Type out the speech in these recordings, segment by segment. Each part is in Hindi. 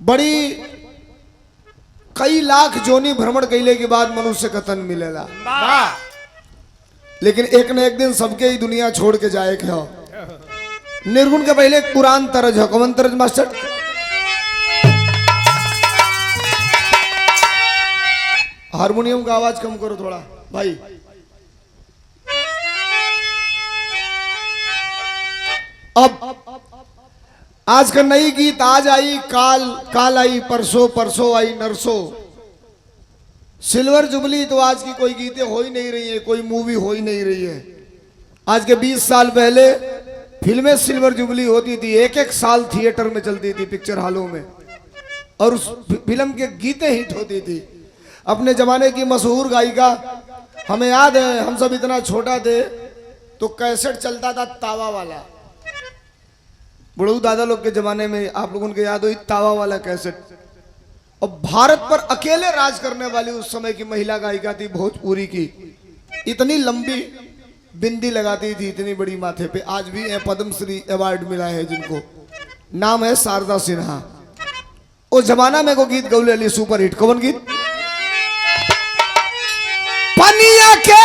बड़ी कई लाख जोनी भ्रमण कैले के बाद मनुष्य का तन मिलेला, लेकिन एक न एक दिन सबके ही दुनिया छोड़ के जाए के हो। निर्गुण के पहले एक पुराण तरज हो। कौन तरज मास्टर? हारमोनियम का आवाज कम करो थोड़ा भाई। अब आज का नई गीत आज आई, काल आई, परसों आई नरसों। सिल्वर जुबली तो आज की कोई गीतें हो ही नहीं रही है, कोई मूवी हो ही नहीं रही है। आज के 20 साल पहले फिल्में सिल्वर जुबली होती थी, एक एक साल थिएटर में चलती थी, पिक्चर हॉलों में, और उस फिल्म के गीतें हिट होती थी। अपने जमाने की मशहूर गायिका, हमें याद है, हम सब इतना छोटा थे तो कैसेट चलता था तावा वाला। बुढ़ऊ दादा लोग के जमाने में आप लोगों को याद हो तावा वाला कैसेट। और भारत पर अकेले राज करने वाली उस समय की महिला गायिका थी भोजपुरी की। इतनी लंबी बिंदी लगाती थी, इतनी बड़ी माथे पे। आज भी पद्मश्री अवार्ड मिला है जिनको, नाम है शारदा सिन्हा। उस जमाना में को गीत गौले अली सुपर हिट। कौन गीत? पनिया के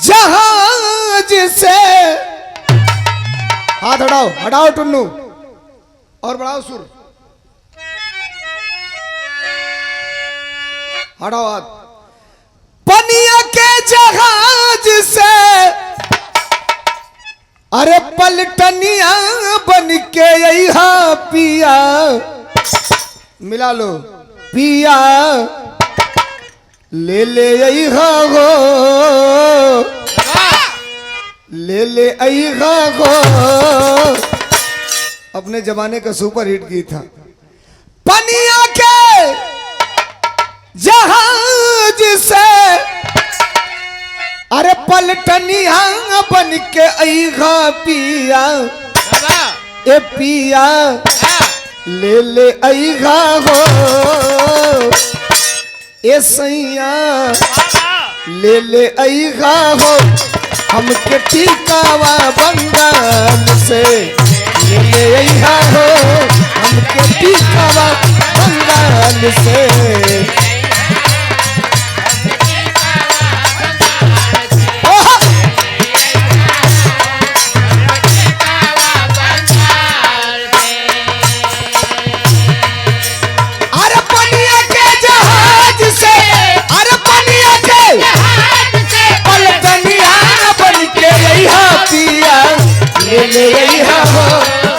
जहाज से, हाथ हटाओ हटाओ टुन्नू और बढ़ाओ सुर, हटाओ हाथ। पनिया के जहाज से अरे पलटनिया बन के यहा पिया, मिला लो पिया, ले ले यहा हो, ले ले अइहा गो। अपने जमाने का सुपर हिट गीत था। पनिया के जहाज से अरे पलटनिया बन के अइहा पिया, ए पिया ले ले अइहा हो, ए सैया ले ले अइहा हो, हमके टीकावा बंगाल से, ले ले अइहा हो, हमके टीकावा बंगाल से। अरे पनिया के जहाज से, अरे पनिया के पलटनिया बन के अइहा पिया, ले ले अइहा हो,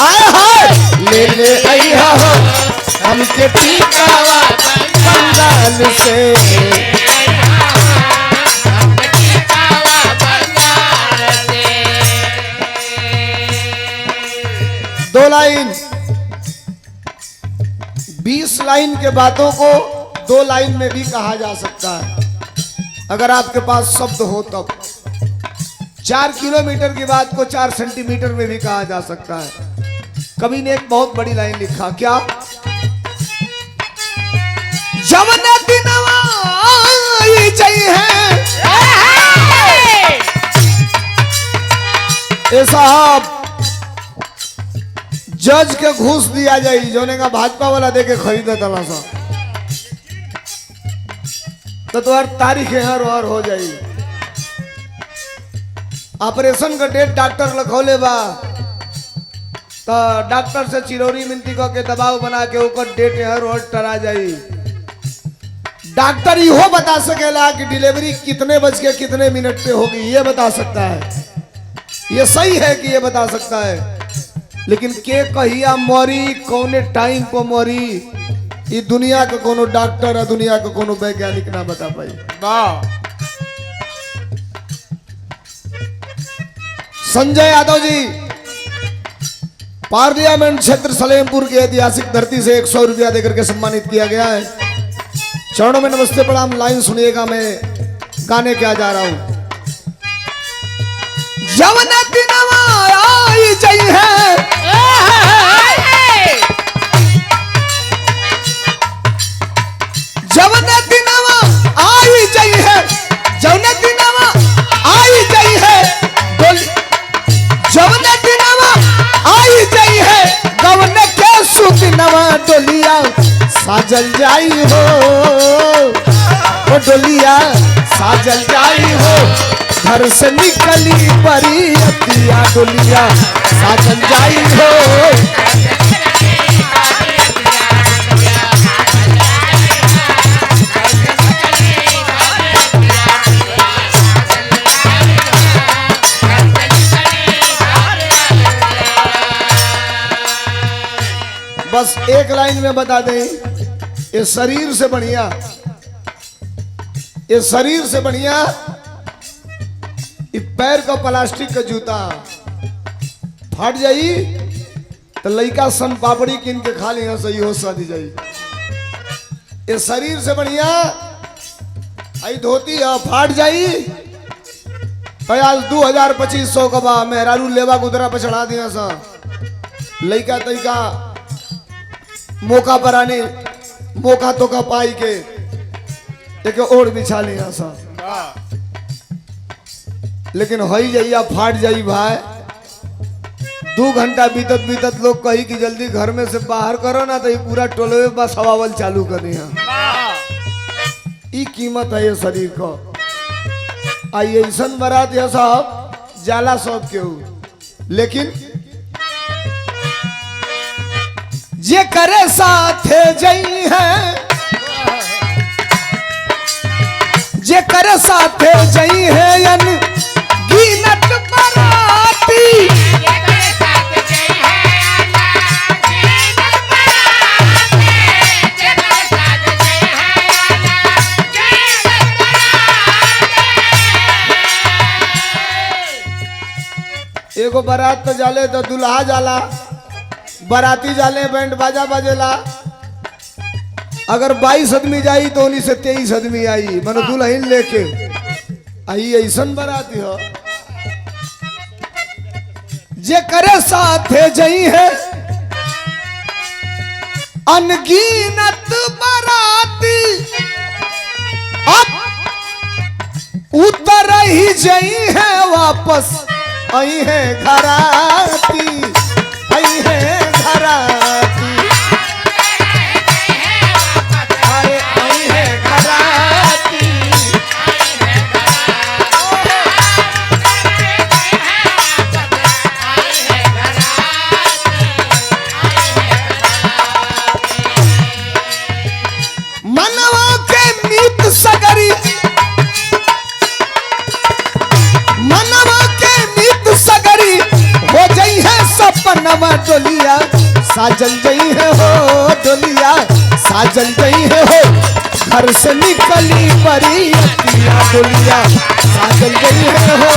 आय हाय ले ले अइहा हो, हमके टीकावा बंगाल से। दो लाइन 20 लाइन के बातों को 2 लाइन में भी कहा जा सकता है, अगर आपके पास शब्द हो तब। 4 किलोमीटर की बात को 4 सेंटीमीटर में भी कहा जा सकता है। कवि ने एक बहुत बड़ी लाइन लिखा, क्या? जवना दिनवा आई चाहिए ए साहब, जज के घूस दिया जाए, जोने का भाजपा वाला देके खरीदा तला सा, तो तुम्हार तारीख हर और हो जाई। ऑपरेशन का डेट डॉक्टर लखौले बा, तो डॉक्टर से चिरौरी मिनती को के दबाव बना के ऊपर डेट हर और टरा जाई। डॉक्टर इहो बता सकेला कि डिलीवरी कितने बज के कितने मिनट पे होगी, ये बता सकता है, ये सही है कि ये बता सकता है। लेकिन के कहिया मरी, कौने टाइम पर मरी, ये दुनिया का कोनो डॉक्टर या दुनिया का कोनो वैज्ञानिक ना बता पाई। संजय यादव जी, पार्लियामेंट क्षेत्र सलेमपुर की ऐतिहासिक धरती से 100 रुपया देकर के सम्मानित किया गया है। चरणों में नमस्ते प्रणाम। लाइन सुनिएगा, मैं गाने क्या जा रहा हूं। जवना दिनवा आई चाहिए, जवना दिनवा आई चाहिए, जवना दिनवा आई चाहिए, जवना दिनवा आई चाहिए, गवन के सुदिनवा साजल जाई हो, ओ डोलिया साजल जाई हो, घर से निकली बरियतिया डोलिया साजल जाई हो। बस एक लाइन में बता दें, ये शरीर से बढ़िया, ये शरीर से बढ़िया ये पैर का प्लास्टिक का जूता फट जाई तो लड़का सन पापड़ी किन के खा लिया सही हो शादी जाई। ये शरीर से बढ़िया आई धोती है फाट जाई तो आज 2000-2500 का बा मेहरारू लेवा गुदरा पे चढ़ा दिया सा लड़का तरीका मौका पर आने मौका तो का पाई के एक और बिछा लिया सा, लेकिन हई जाइया फाट जाई भाई। 2 घंटा बीतत बीतत लोग कही कि जल्दी घर में से बाहर करो ना तो ये पूरा टोले बस हवावल चालू कर दिया। ई कीमत है ये शरीर को। आई ऐसा बारात यह साहब जाला सब के हो, लेकिन जे करे साथे जई है, जे करे साथे जई है यन गिनत बराती, एगो बारात तो जाले तो दुल्हा जाला, बाराती जाले बैंड बाजा बजेला। अगर 22 आदमी जाई तो उन्हीं से 23 आदमी आई, मनो दुल्हन लेके आई ऐसा बाराती हो। जे करे साथे जई है अनगिनत बाराती, अब उतर ही जई है वापस आई है घराती, आई है घराती, आई है घराती। मनवा के मीत सगरी, मनवा के मीत सगरी हो जई है सपनवा डोलिया साजल जई है हो, डोलिया साजल जई है हो, घर से निकली बरियतिया डोलिया साजल जई है हो।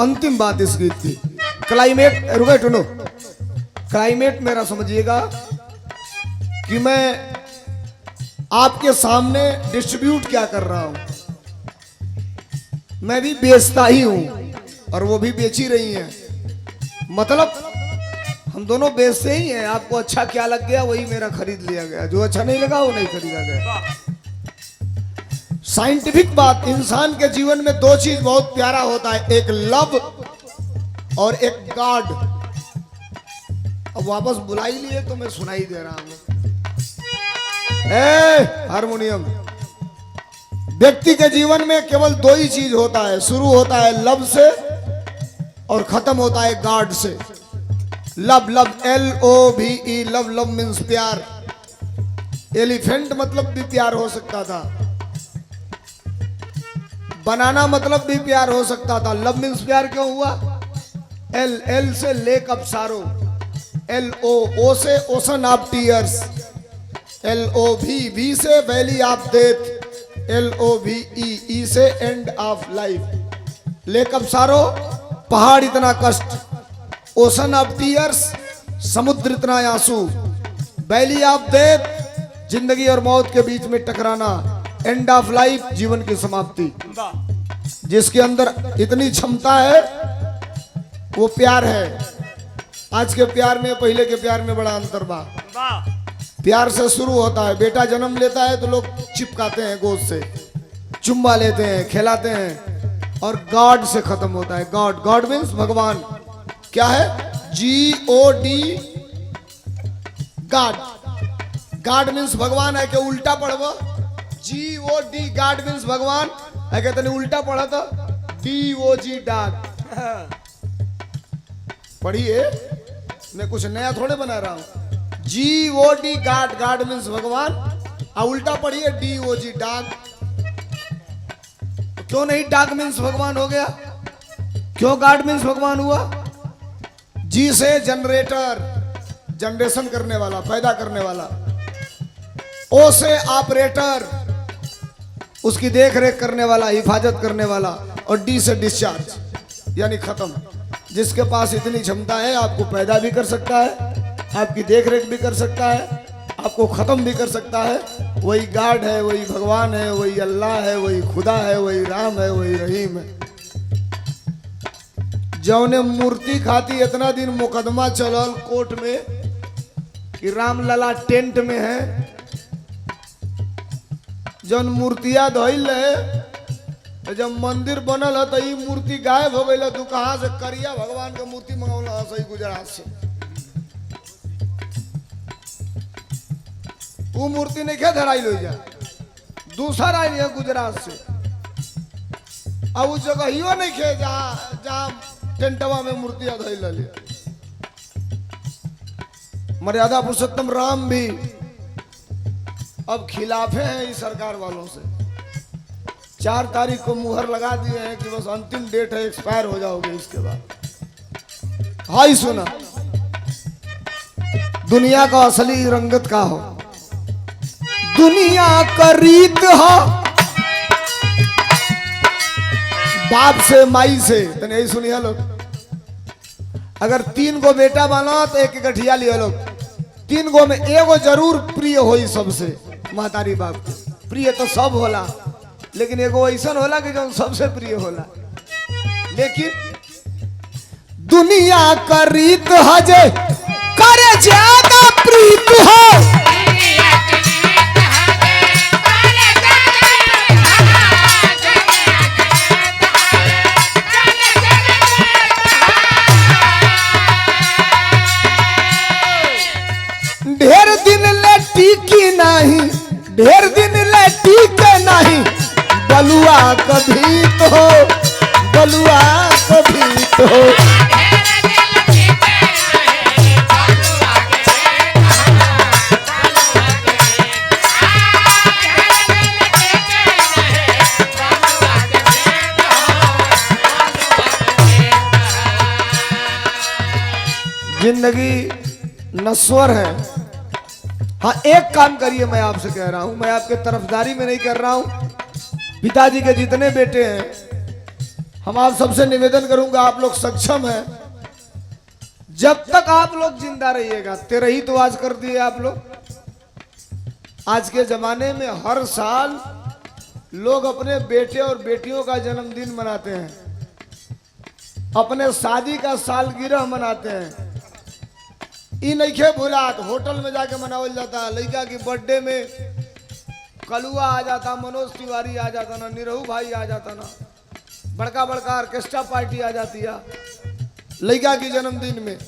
अंतिम बात इस गीत की क्लाइमेट, रुके टुनो, क्लाइमेट मेरा समझिएगा कि मैं आपके सामने डिस्ट्रीब्यूट क्या कर रहा हूं। मैं भी बेचता ही हूं और वो भी बेची रही हैं, मतलब हम दोनों बेचते ही हैं। आपको अच्छा क्या लग गया वही मेरा खरीद लिया गया, जो अच्छा नहीं लगा वो नहीं खरीदा गया। साइंटिफिक बात, इंसान के जीवन में 2 चीज बहुत प्यारा होता है, एक लव और एक गॉड। अब वापस बुला ही लिए तो मैं सुनाई दे रहा हूं। हारमोनियम। व्यक्ति के जीवन में केवल 2 ही चीज होता है, शुरू होता है लव से और खत्म होता है गॉड से। Love, love LOVE, love, love means प्यार। एलिफेंट मतलब भी प्यार हो सकता था, बनाना मतलब भी प्यार हो सकता था। लव मीन्स प्यार क्यों हुआ? L से लेक ऑफ सारो, LO से ओशन ऑफ टीयर्स, LOV से वैली ऑफ डेथ, LOVE से end of life. Lake of सारो पहाड़ इतना कष्ट, ओशन ऑफ टीयर्स समुद्र इतना आंसू, वैली ऑफ डेथ जिंदगी और मौत के बीच में टकराना, एंड ऑफ लाइफ जीवन की समाप्ति। जिसके अंदर इतनी क्षमता है वो प्यार है। आज के प्यार में पहले के प्यार में बड़ा अंतर बा। प्यार से शुरू होता है। बेटा जन्म लेता है तो लोग चिपकाते हैं गोद से, चुम्मा लेते हैं, खिलाते हैं, और गॉड से खत्म होता है। गॉड, गॉड मीन्स भगवान। क्या है? GOD, God. गॉड मीन्स भगवान है। क्या उल्टा पढ़ो? GOD, गॉड मीन्स भगवान है। क्या तने उल्टा पढ़ा था? DOG, dog. पढ़िए, मैं कुछ नया थोड़े बना रहा हूं। GOD, गॉड, गॉड मीन्स भगवान, और उल्टा पढ़िए DOG, डॉग। क्यों नहीं डॉग मीन्स भगवान हो गया? क्यों गॉड मीन्स भगवान हुआ? जी से जनरेटर, जनरेशन करने वाला, पैदा करने वाला। ओ से ऑपरेटर, उसकी देख रेख करने वाला, हिफाजत करने वाला। और डी से डिस्चार्ज, यानी खत्म। जिसके पास इतनी क्षमता है, आपको पैदा भी कर सकता है, आपकी देख रेख भी कर सकता है, आपको खत्म भी कर सकता है, वही गॉड है, वही भगवान है, वही अल्लाह है, वही खुदा है, वही राम है, वही रहीम है। जौने मूर्ति खाती इतना दिन मुकदमा चलल कोर्ट में कि राम लला टेंट में है। जौन मूर्तिया धइल है, जब मंदिर बनल है तो ये मूर्ति गायब हो गई। तू कहां से करिया भगवान का मूर्ति मंगौला? सही गुजरात से। वो मूर्ति ने क्या धराई लो जा, दूसरा आई है गुजरात से। अब उस जगह ही नहीं खे जहां टेंटवा में मूर्तियां धइल। मर्यादा पुरुषोत्तम राम भी अब खिलाफे हैं इस सरकार वालों से। 4 तारीख को मुहर लगा दिए हैं कि बस अंतिम डेट है, एक्सपायर हो जाओगे इसके बाद। हाई सुना, दुनिया का असली रंगत का हो, दुनिया का रीत हो, बाप से माई से। तो नहीं सुनिए लोग, अगर 3 गो बेटा बना तो एक गठिया लिया लोग। 3 गो में एगो जरूर प्रिय होई सबसे, महतारी बाप के। प्रिय तो सब होला, लेकिन एगो ऐसा होला कि जो सबसे प्रिय होला। लेकिन दुनिया का रीत हजे करे ज्यादा प्रीत हो, ढेर दिन ले टीकी नहीं, ढेर दिन ले टीके नहीं। बलुआ कभी तो हो, बलुआ कभी तो हो। जिंदगी नश्वर है। हाँ, एक काम करिए, मैं आपसे कह रहा हूं, मैं आपके तरफदारी में नहीं कर रहा हूं। पिताजी के जितने बेटे हैं, हम आप सबसे निवेदन करूंगा, आप लोग सक्षम हैं, जब तक आप लोग जिंदा रहिएगा। 13 ही तो आज कर दिए आप लोग। आज के जमाने में हर साल लोग अपने बेटे और बेटियों का जन्मदिन मनाते हैं, अपने शादी का सालगिरह मनाते हैं। ई नहीं भुलात, होटल में जाके मनावल जाता। लड़का की बर्थडे में कलुआ आ जाता, मनोज तिवारी आ जाता ना, निरहू भाई आ जाता ना, बड़का बड़का ऑर्केस्ट्रा पार्टी आ जाती है लड़का की जन्मदिन में।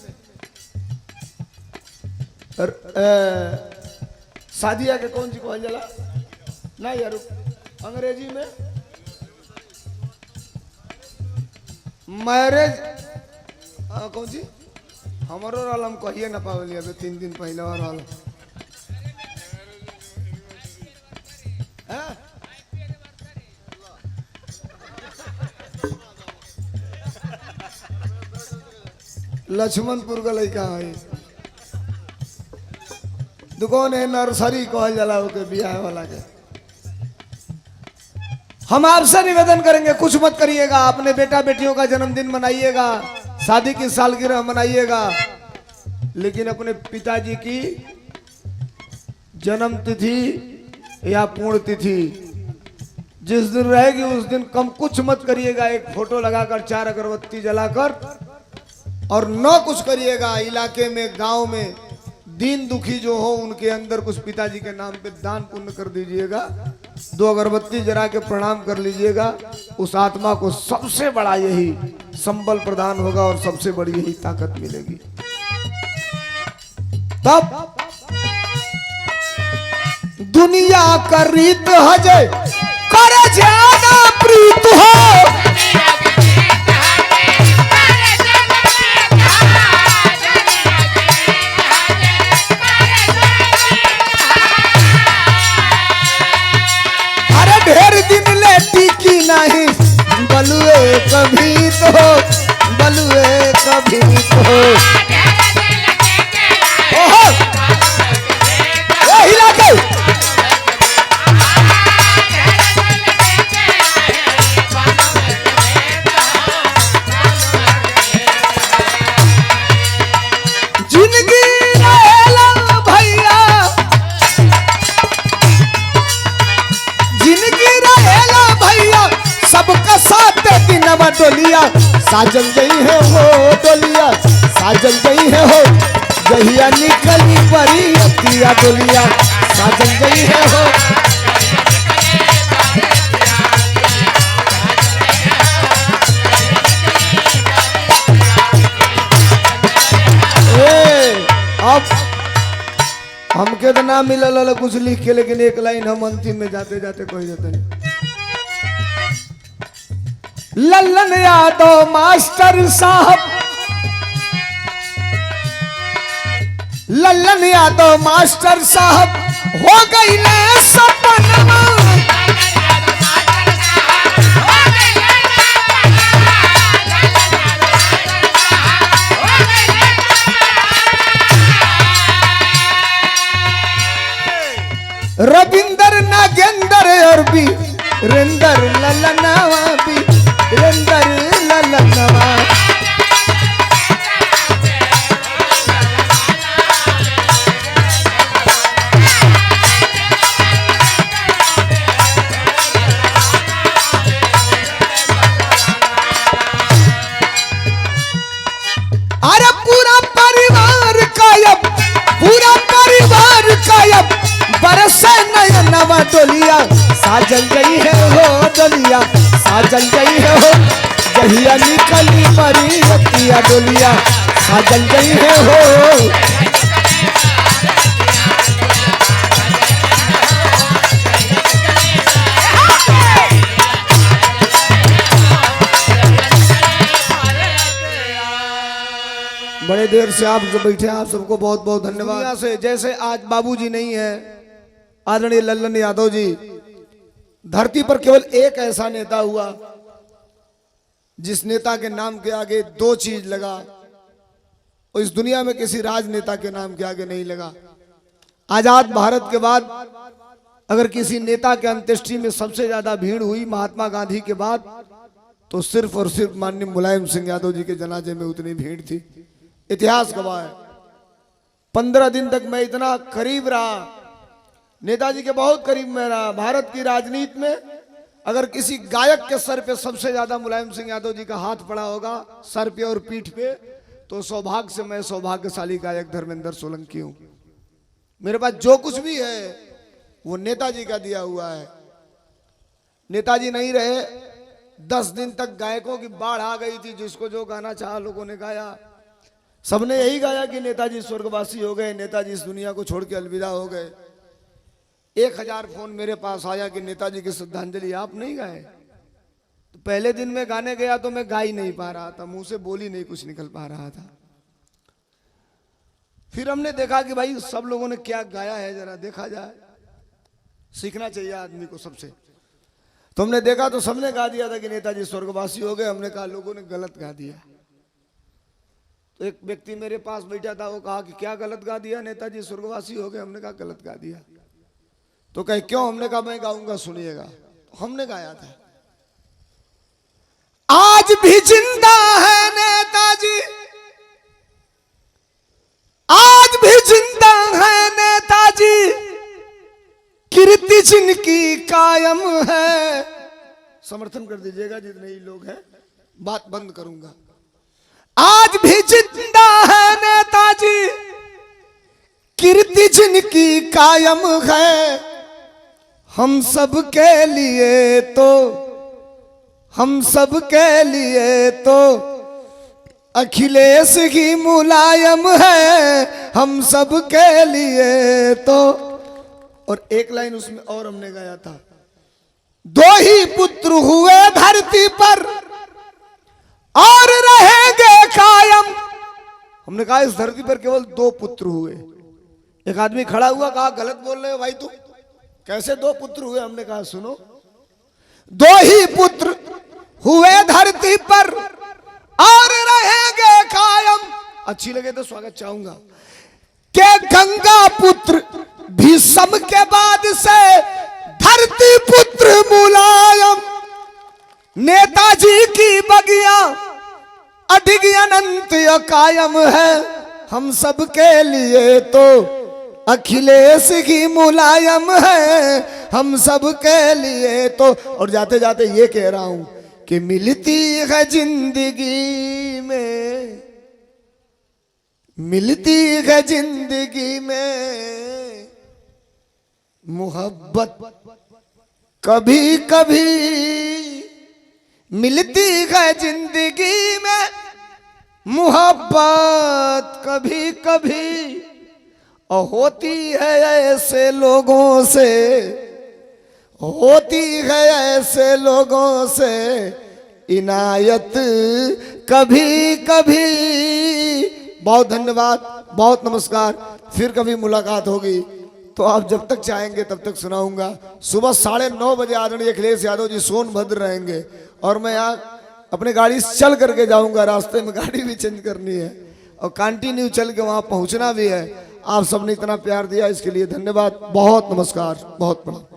शादिया के कौन सी कहल जाला ना यार, अंग्रेजी में मैरिज कौन सी? हमारो राल हम कहिए ना पावली, अभी 3 दिन पहले राल। लक्ष्मणपुर का लड़का है, दुकान है नर्सरी कहल जाला के बियाह वाला के। हम आपसे निवेदन करेंगे, कुछ मत करिएगा, अपने बेटा बेटियों का जन्मदिन मनाइएगा, शादी की सालगिरह मनाइएगा, लेकिन अपने पिताजी की जन्म तिथि या पूर्ण तिथि जिस दिन रहेगी उस दिन कम कुछ मत करिएगा। एक फोटो लगाकर 4 अगरबत्ती जलाकर, और न कुछ करिएगा। इलाके में, गांव में दीन दुखी जो हो उनके अंदर कुछ पिताजी के नाम पे दान पुण्य कर दीजिएगा, 2 अगरबत्ती जरा के प्रणाम कर लीजिएगा। उस आत्मा को सबसे बड़ा यही संबल प्रदान होगा और सबसे बड़ी यही ताकत मिलेगी। तब दुनिया का रीत हजे करे ज्यादा प्रीत हो, अरे ढेर दिन ले टिकी नहीं बलुए कभी तो, बलुए कभी तो हिला के जिंदगी रहेला भैया, जिंदगी रहेला भैया, सबका साथ दिनवा डोलिया साजन गई है हो, डोलिया साजन गई है हो, जहिया निकली परी अतिया डोलिया साजन गई है हो। अब हमके तो ना मिलल कुछ लिख के, लेकिन एक लाइन हम अंतिम में जाते जाते कोई जाते नहीं। लल्लन यादव मास्टर साहब, लल्लन यादव मास्टर साहब हो गई ले सपना, रविंदर नागेंद्र और भी रेंदर ललनवा भी रेंदर ललनवा, अरे पूरा परिवार कायब, पूरा परिवार कायब, बरसे नयनवा डोलिया साजन गई है हो, डोलिया साजन गई है हो, जहिया निकली परी अतिया डोलिया साजन गई है हो। बड़े देर से आप जो बैठे हैं, आप सबको बहुत बहुत धन्यवाद। दुनिया से जैसे आज बाबूजी नहीं है, आदरणीय लल्लन यादव जी, धरती पर केवल एक ऐसा नेता हुआ जिस नेता के नाम के आगे 2 चीज लगा, और इस दुनिया में किसी राजनेता के नाम के आगे नहीं लगा। आजाद भारत के बाद अगर किसी नेता के अंत्येष्टि में सबसे ज्यादा भीड़ हुई महात्मा गांधी के बाद, तो सिर्फ और सिर्फ माननीय मुलायम सिंह यादव जी के जनाजे में उतनी भीड़ थी। इतिहास गवाह है। 15 दिन तक मैं इतना करीब रहा, नेताजी के बहुत करीब में रहा। भारत की राजनीति में अगर किसी गायक के सर पे सबसे ज्यादा मुलायम सिंह यादव जी का हाथ पड़ा होगा, सर पे और पीठ पे, तो सौभाग्य से मैं सौभाग्यशाली गायक धर्मेंद्र सोलंकी हूं। मेरे पास जो कुछ भी है वो नेताजी का दिया हुआ है। नेताजी नहीं रहे, 10 दिन तक गायकों की बाढ़ आ गई थी। जिसको जो गाना चाहा लोगों ने गाया, सबने यही गाया कि नेताजी स्वर्गवासी हो गए, नेताजी इस दुनिया को छोड़ के अलविदा हो गए। 1000 फोन मेरे पास आया कि नेताजी की श्रद्धांजलि आप नहीं गाए। तो पहले दिन में गाने गया तो मैं गा ही नहीं पा रहा था, मुंह से बोली नहीं कुछ निकल पा रहा था। फिर हमने देखा कि भाई सब लोगों ने क्या गाया है, जरा देखा जाए, सीखना चाहिए आदमी को सबसे। तो हमने देखा तो सबने गा दिया था कि नेताजी स्वर्गवासी हो गए। हमने कहा लोगों ने गलत गा दिया। तो एक व्यक्ति मेरे पास बैठा था, वो कहा कि क्या गलत गा दिया, नेताजी स्वर्गवासी हो गए। हमने कहा गलत गा दिया। तो कहे क्यों? हमने कहा मैं गाऊंगा, सुनिएगा। तो हमने गाया था, आज भी जिंदा है नेताजी, आज भी जिंदा है नेताजी, कीर्ति जिनकी कायम है। समर्थन कर दीजिएगा जितने ही लोग हैं, बात बंद करूंगा। आज भी जिंदा है नेताजी, कीर्ति जिनकी कायम है हम सब के लिए तो, हम सब के लिए तो अखिलेश ही मुलायम है, हम सब के लिए तो। और एक लाइन उसमें और हमने गाया था, दो ही पुत्र हुए धरती पर और रहेंगे कायम। हमने कहा इस धरती पर केवल दो पुत्र हुए। एक आदमी खड़ा हुआ, कहा गलत बोल रहे हो भाई तू, कैसे दो पुत्र हुए? हमने कहा सुनो, दो ही पुत्र हुए धरती पर और रहेंगे कायम। अच्छी लगे तो स्वागत चाहूंगा। के गंगा पुत्र भीष्म के बाद से धरती पुत्र मुलायम, नेताजी की बगिया अडिग अनंत कायम है, हम सब के लिए तो अखिलेश ही मुलायम है, हम सब के लिए तो। और जाते जाते ये कह रहा हूं कि मिलती है जिंदगी में, मिलती है जिंदगी में मोहब्बत कभी कभी, मिलती है जिंदगी में मोहब्बत कभी कभी, और होती है ऐसे लोगों से, होती है ऐसे लोगों से इनायत कभी कभी। बहुत धन्यवाद, बहुत नमस्कार, फिर कभी मुलाकात होगी तो आप जब तक चाहेंगे तब तक सुनाऊंगा। सुबह 9:30 बजे आदरणीय अखिलेश यादव जी सोनभद्र रहेंगे और मैं यहाँ अपने गाड़ी से चल करके जाऊंगा, रास्ते में गाड़ी भी चेंज करनी है और कंटिन्यू चल के वहाँ पहुँचना भी है। आप सबने इतना प्यार दिया इसके लिए धन्यवाद, बहुत नमस्कार, बहुत बड़ा।